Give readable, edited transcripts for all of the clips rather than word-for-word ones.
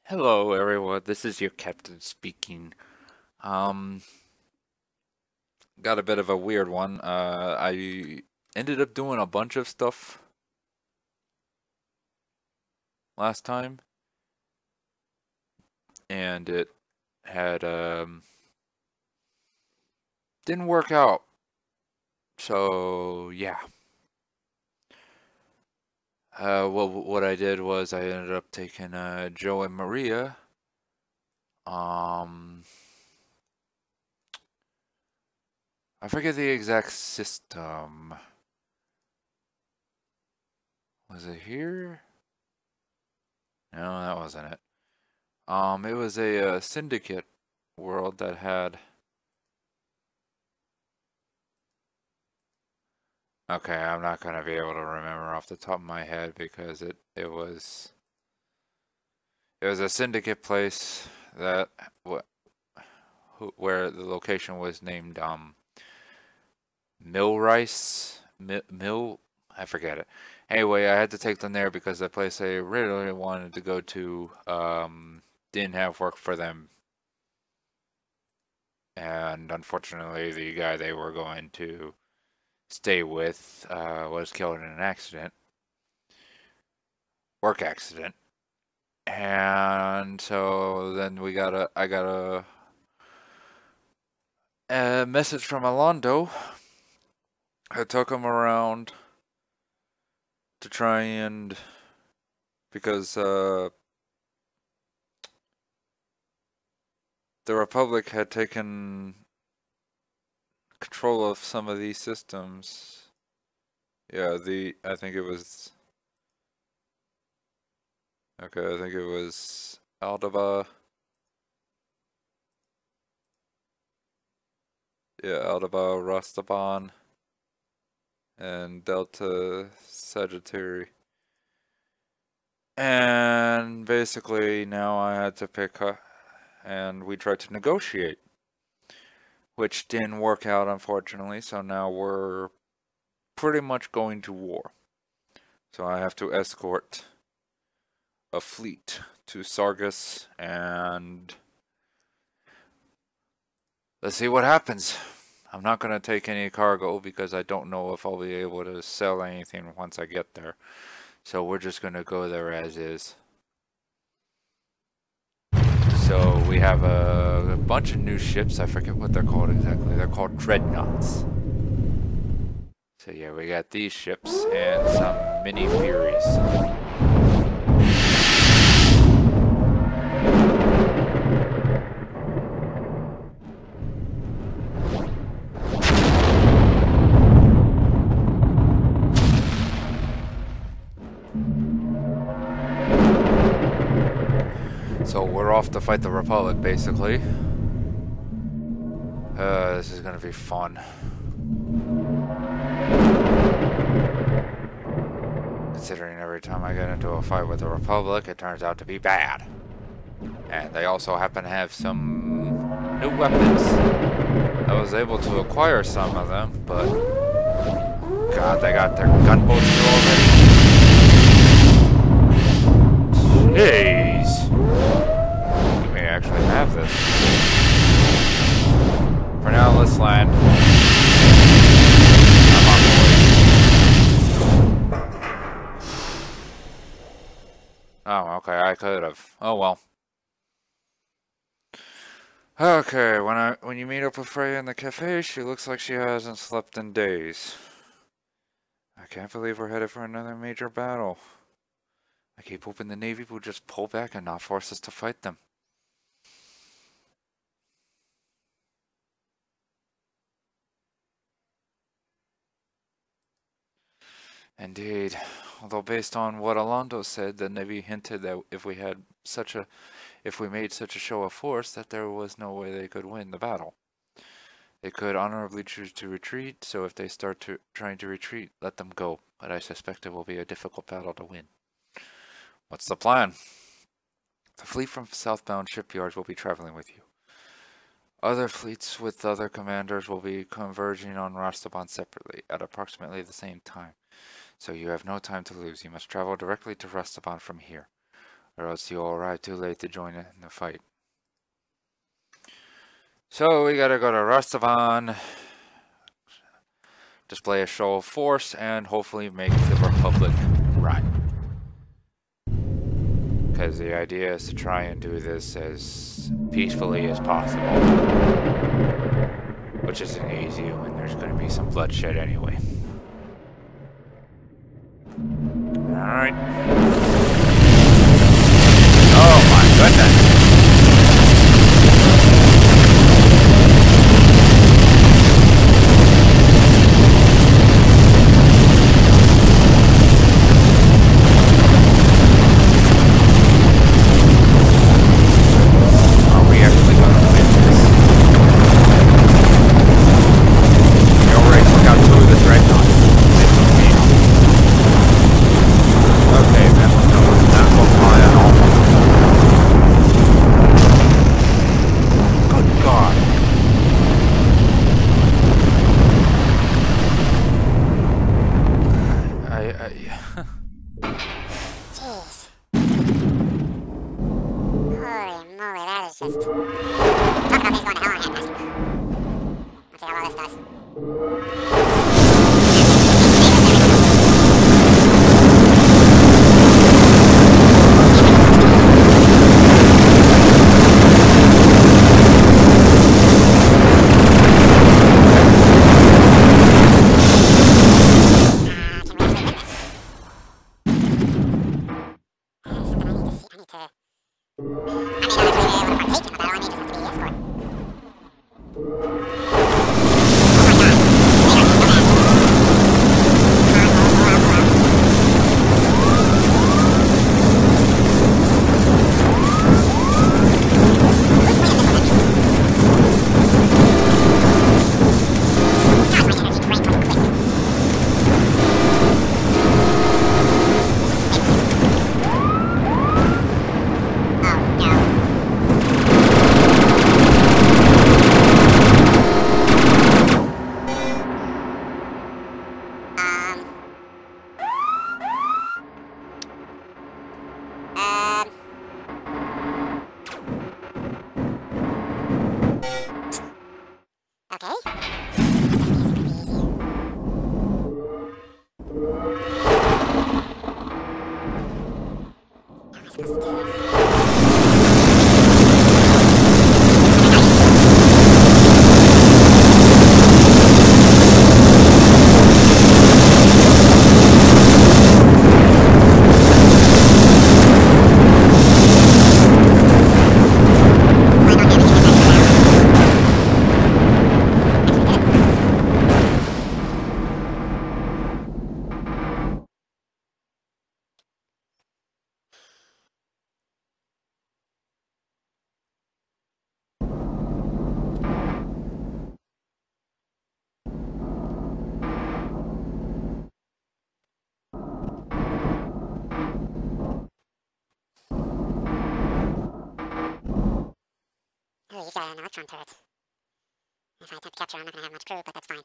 Hello everyone, this is your captain speaking. Um, got a bit of a weird one. I ended up doing a bunch of stuff last time, and it had didn't work out. So yeah. Well, what I did was I ended up taking Joe and Maria. Um, I forget the exact system. Was it here? No, that wasn't it. It was a syndicate world that had. Okay, I'm not gonna be able to remember off the top of my head because it was a syndicate place that where the location was named Millrice Mill I forget it. Anyway, I had to take them there because the place I really wanted to go to didn't have work for them, and unfortunately the guy they were going to stay with was killed in an accident, work accident. And so then I got a message from Alondo. I took him around to try and, because the Republic had taken control of some of these systems. Yeah, I think it was, okay, I think it was Aldaba. Yeah, Aldaba, Rastaban, and Delta Sagittarius. And basically now I had to pick up, and we tried to negotiate, which didn't work out unfortunately, so now we're pretty much going to war. So I have to escort a fleet to Sargas, and let's see what happens. I'm not going to take any cargo because I don't know if I'll be able to sell anything once I get there. So we're just going to go there as is. So we have a bunch of new ships. I forget what they're called exactly. They're called dreadnoughts. So yeah, we got these ships and some mini Furies. So we're off to fight the Republic, basically. This is gonna be fun. Considering every time I get into a fight with the Republic, it turns out to be bad. And they also happen to have some new weapons. I was able to acquire some of them, but God, they got their gunboats here already. Jeez. You may actually have this. For now, let's land. Oh, okay, I could have. Oh well. Okay, when you meet up with Freya in the cafe, she looks like she hasn't slept in days. I can't believe we're headed for another major battle. I keep hoping the Navy will just pull back and not force us to fight them. Indeed. Although based on what Alondo said, the Navy hinted that if we made such a show of force, that there was no way they could win the battle. They could honorably choose to retreat, so if they start trying to retreat, let them go. But I suspect it will be a difficult battle to win. What's the plan? The fleet from southbound shipyards will be traveling with you. Other fleets with other commanders will be converging on Rastaban separately at approximately the same time. So you have no time to lose. You must travel directly to Rastaban from here. or else you'll arrive too late to join in the fight. So we gotta go to Rastavan, display a show of force, and hopefully make the Republic right. Because the idea is to try and do this as peacefully as possible. Which isn't easy when there's going to be some bloodshed anyway. Alright. Oh my goodness! Oh, he's got an electron turret. If I attempt to capture, I'm not going to have much crew, but that's fine.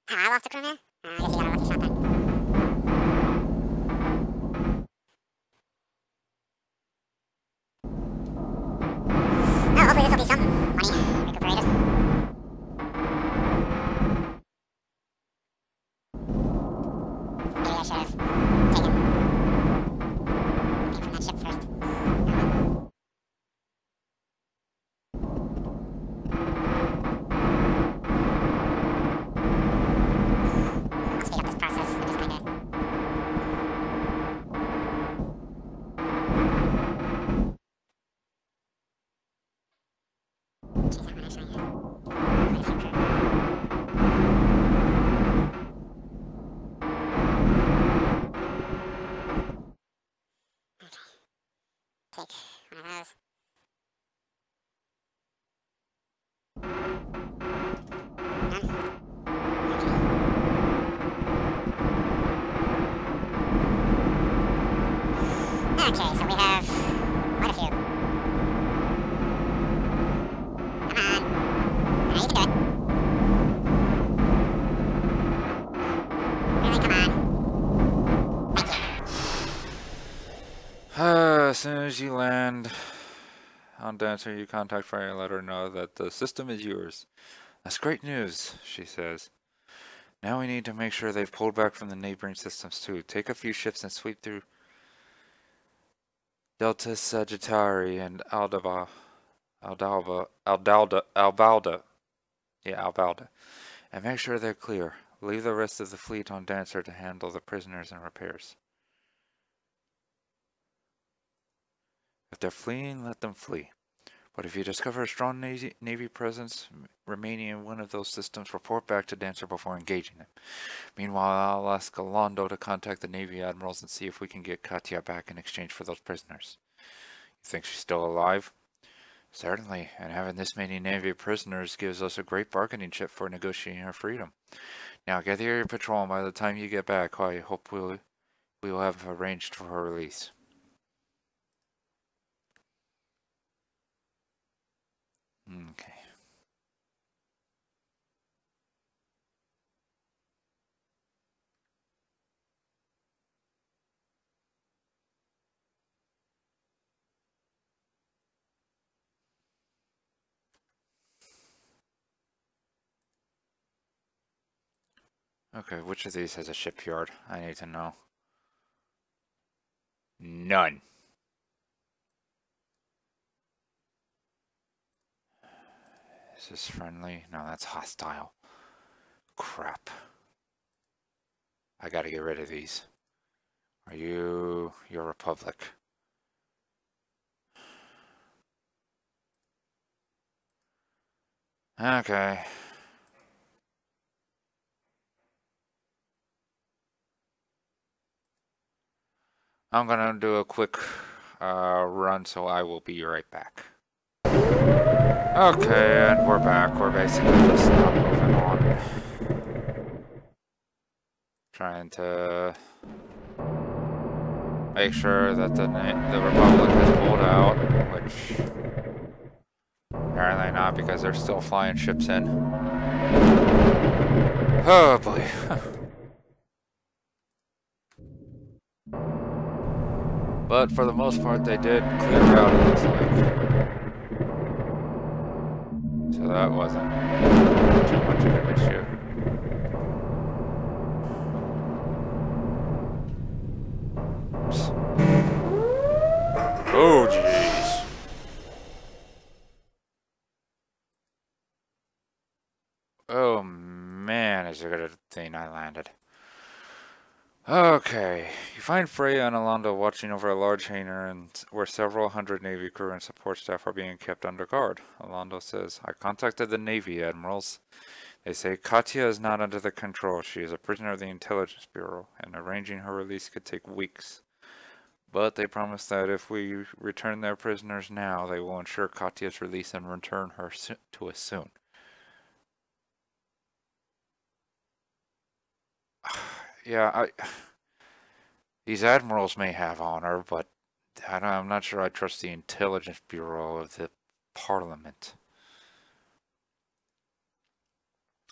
I lost a crew there? I guess he got a lucky shot then. Well, hopefully this will be some money recuperated. Maybe I should have taken from that ship first. Jeez, that one actually. as you land on Dancer, you contact Freya and let her know that the system is yours. That's great news, she says. Now we need to make sure they've pulled back from the neighboring systems too. Take a few ships and sweep through Delta Sagittari and Albalda. Yeah, Albalda. And make sure they're clear. Leave the rest of the fleet on Dancer to handle the prisoners and repairs. If they're fleeing, let them flee. But if you discover a strong Navy presence remaining in one of those systems, report back to Dancer before engaging them. Meanwhile, I'll ask Alondo to contact the Navy admirals and see if we can get Katya back in exchange for those prisoners. You think she's still alive? Certainly, and having this many Navy prisoners gives us a great bargaining chip for negotiating her freedom. Now gather your patrol, and by the time you get back, I hope we will have arranged for her release. Okay. Okay, which of these has a shipyard? I need to know. None. Is this friendly? No, that's hostile. Crap. I gotta get rid of these. Are you... You're Republic. Okay. I'm gonna do a quick run, so I will be right back. Okay, and we're back. We're basically just not moving on. Trying to make sure that the Republic is pulled out, which apparently not because they're still flying ships in. Oh boy. But for the most part, they did clear out, it looks like. So that wasn't too much of an issue. Oh, jeez. Oh, man, is it a good thing I landed. Okay, you find Freya and Alonda watching over a large hangar and where several hundred Navy crew and support staff are being kept under guard. Alonda says, I contacted the Navy admirals. They say Katya is not under their control. She is a prisoner of the Intelligence Bureau, and arranging her release could take weeks. But they promise that if we return their prisoners now, they will ensure Katya's release and return her to us soon. Yeah, these admirals may have honor, but I'm not sure I trust the Intelligence Bureau of the Parliament.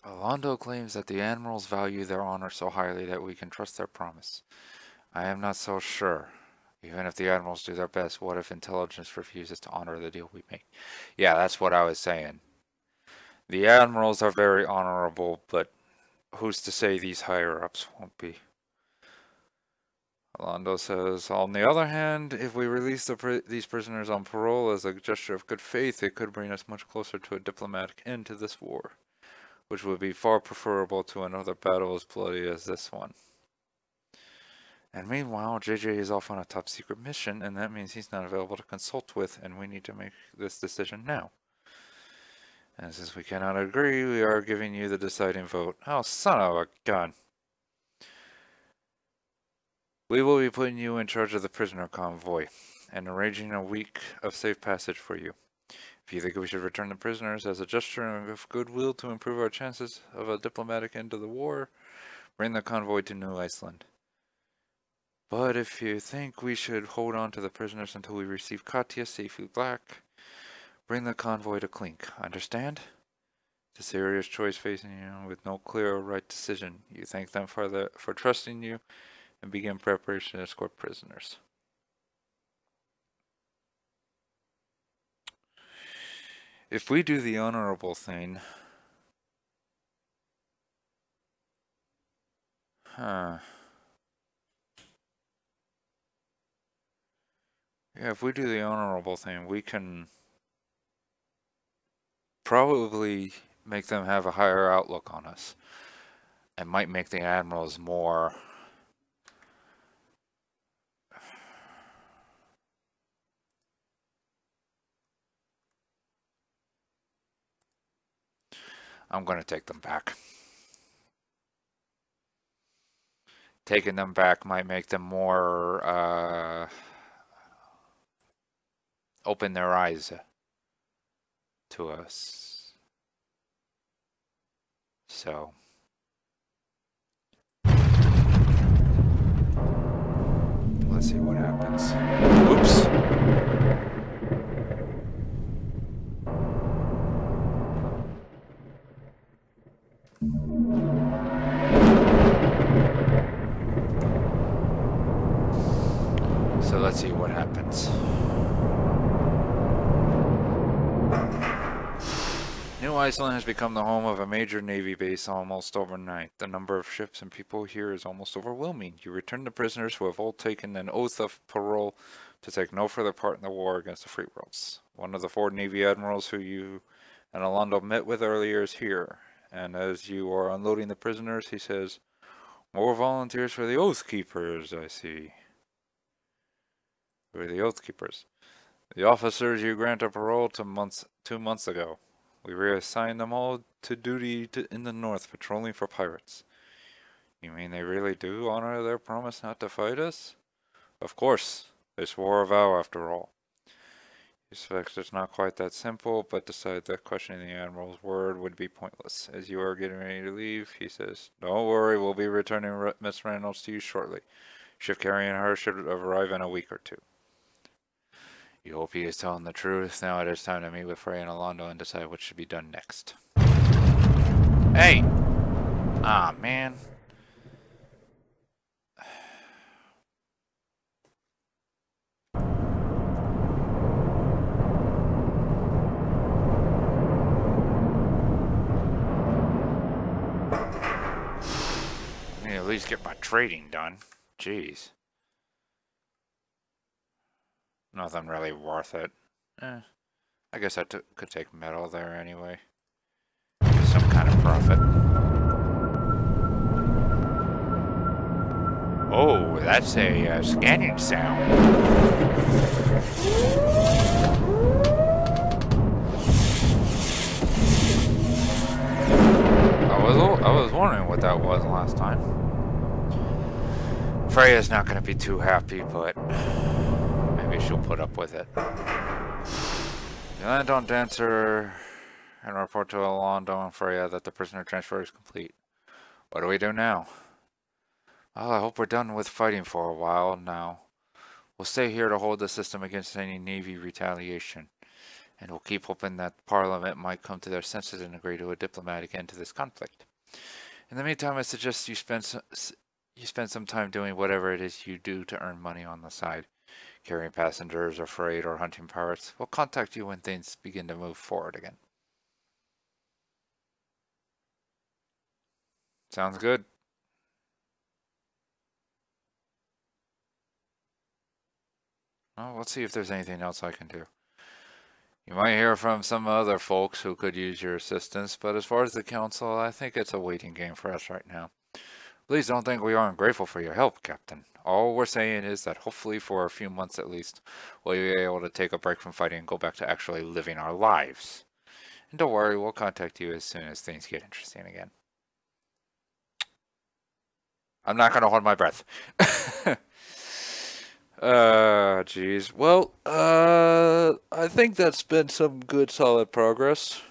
Alondo claims that the admirals value their honor so highly that we can trust their promise. I am not so sure. Even if the admirals do their best, what if intelligence refuses to honor the deal we make? Yeah, that's what I was saying. The admirals are very honorable, but who's to say these higher-ups won't be? Alondo says, on the other hand, if we release these prisoners on parole as a gesture of good faith, it could bring us much closer to a diplomatic end to this war, which would be far preferable to another battle as bloody as this one. And meanwhile, JJ is off on a top secret mission, and that means he's not available to consult with, and we need to make this decision now. And since we cannot agree, we are giving you the deciding vote. Oh, son of a gun. We will be putting you in charge of the prisoner convoy, and arranging a week of safe passage for you. If you think we should return the prisoners as a gesture of goodwill to improve our chances of a diplomatic end to the war, bring the convoy to New Iceland. But if you think we should hold on to the prisoners until we receive Katya safely back, bring the convoy to Klink. Understand? It's a serious choice facing you with no clear or right decision. You thank them for trusting you and begin preparation to escort prisoners. If we do the honorable thing, huh? Yeah, if we do the honorable thing, we can probably make them have a higher outlook on us. And might make the admirals more. I'm going to take them back. Taking them back might make them more open their eyes to us. So let's see what happens. Oops. So let's see what happens. New Iceland has become the home of a major navy base almost overnight. The number of ships and people here is almost overwhelming. You return the prisoners who have all taken an oath of parole to take no further part in the war against the free worlds. One of the 4 Navy admirals who you and Alondo met with earlier is here, and as you are unloading the prisoners, he says, "More volunteers for the Oath Keepers, I see." Who are the Oath Keepers? The officers you granted parole to 2 months ago. We reassigned them all to duty in the north, patrolling for pirates. You mean they really do honor their promise not to fight us? Of course. They swore a vow after all. You suspect it's not quite that simple, but decide that questioning the Admiral's word would be pointless. As you are getting ready to leave, he says, "Don't worry, we'll be returning Miss Reynolds to you shortly. Ship carrying her should arrive in a week or 2. You hope he is telling the truth. Now it is time to meet with Frey and Alondo and decide what should be done next." Hey! Ah, man. I need to at least get my trading done. Jeez. Nothing really worth it. I guess I could take metal there anyway. Get some kind of profit. Oh, that's a scanning sound. I was wondering what that was last time. Freya's not going to be too happy, but maybe she'll put up with it. You land on Dancer and report to Alondo and Freya that the prisoner transfer is complete. What do we do now? Well, I hope we're done with fighting for a while now. We'll stay here to hold the system against any Navy retaliation. And we'll keep hoping that Parliament might come to their senses and agree to a diplomatic end to this conflict. In the meantime, I suggest you spend some time doing whatever it is you do to earn money on the side. Carrying passengers or freight or hunting pirates. We'll contact you when things begin to move forward again. Sounds good. Well, let's see if there's anything else I can do. You might hear from some other folks who could use your assistance, but as far as the council, I think it's a waiting game for us right now. Please don't think we aren't grateful for your help, Captain. All we're saying is that hopefully for a few months at least, we'll be able to take a break from fighting and go back to actually living our lives. And don't worry, we'll contact you as soon as things get interesting again. I'm not going to hold my breath. Geez. Well, I think that's been some good solid progress.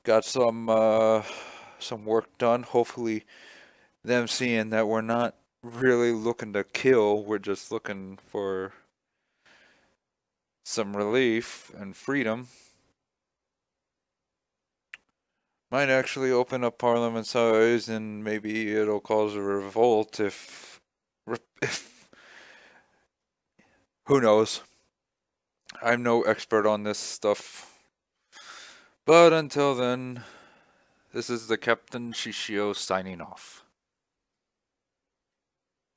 Got some work done. Hopefully them seeing that we're not really looking to kill, we're just looking for some relief and freedom. Might actually open up Parliament's eyes, and maybe it'll cause a revolt if who knows? I'm no expert on this stuff. But until then, this is the Captain Shishio signing off.